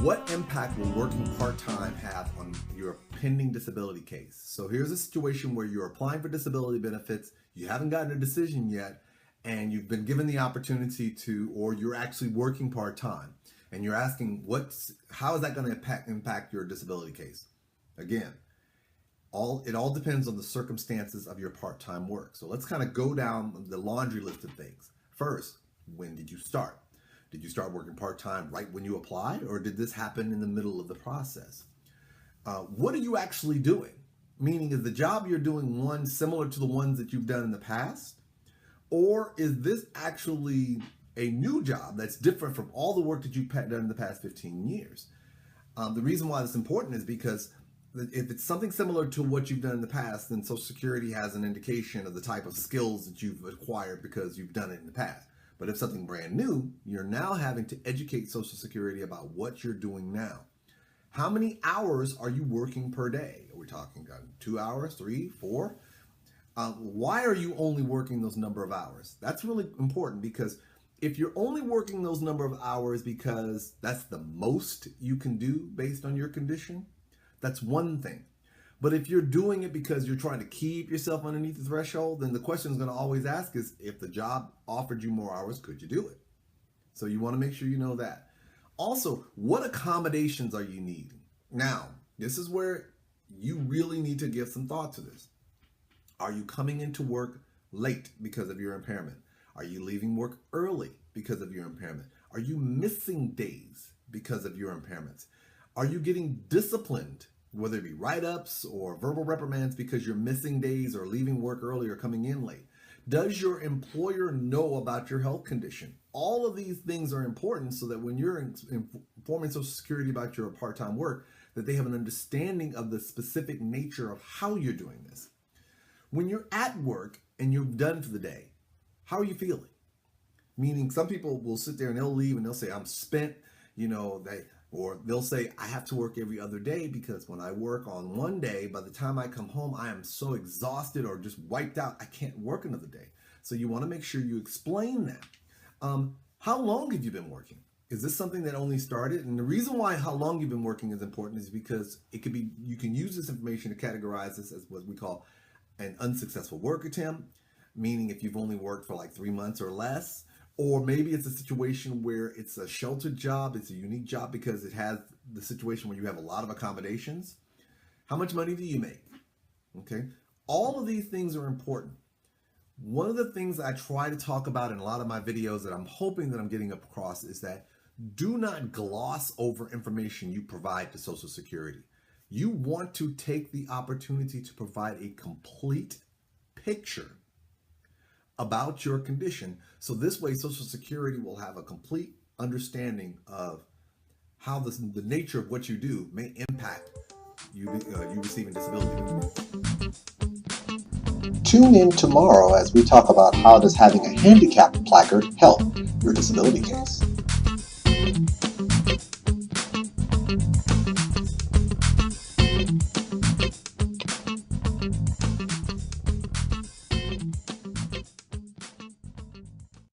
What impact will working part-time have on your pending disability case? So here's a situation where you're applying for disability benefits, you haven't gotten a decision yet, and you've been given the opportunity to, or you're actually working part-time, and you're asking how is that going to impact your disability case? Again, it all depends on the circumstances of your part-time work. So let's kind of go down the laundry list of things. First, when did you start? Did you start working part-time right when you applied, or did this happen in the middle of the process? What are you actually doing? Meaning, is the job you're doing one similar to the ones that you've done in the past? Or is this actually a new job that's different from all the work that you've done in the past 15 years? The reason why it's important is because if it's something similar to what you've done in the past, then Social Security has an indication of the type of skills that you've acquired because you've done it in the past. But if something brand new, you're now having to educate Social Security about what you're doing now. How many hours are you working per day? Are we talking 2 hours, 3, 4? Why are you only working those number of hours? That's really important, because if you're only working those number of hours because that's the most you can do based on your condition, that's one thing. But if you're doing it because you're trying to keep yourself underneath the threshold, then the question is going to always ask is, if the job offered you more hours, could you do it? So you want to make sure you know that. Also, what accommodations are you needing? Now, this is where you really need to give some thought to this. Are you coming into work late because of your impairment? Are you leaving work early because of your impairment? Are you missing days because of your impairments? Are you getting disciplined, whether it be write-ups or verbal reprimands, because you're missing days or leaving work early or coming in late? Does your employer know about your health condition? All of these things are important so that when you're informing Social Security about your part-time work, that they have an understanding of the specific nature of how you're doing this. When you're at work and you're done for the day, how are you feeling? Meaning, some people will sit there and they'll leave and they'll say, I'm spent, or they'll say, I have to work every other day because when I work on one day, by the time I come home, I am so exhausted or just wiped out, I can't work another day. So you want to make sure you explain that. How long have you been working? Is this something that only started? And the reason why how long you've been working is important is because you can use this information to categorize this as what we call an unsuccessful work attempt, meaning if you've only worked for like 3 months or less. Or maybe it's a situation where it's a sheltered job, it's a unique job because it has the situation where you have a lot of accommodations. How much money do you make? Okay, all of these things are important. One of the things I try to talk about in a lot of my videos that I'm hoping that I'm getting across is that do not gloss over information you provide to Social Security. You want to take the opportunity to provide a complete picture about your condition. So this way, Social Security will have a complete understanding of how the nature of what you do may impact you receiving disability benefits. Tune in tomorrow as we talk about how does having a handicap placard help your disability case.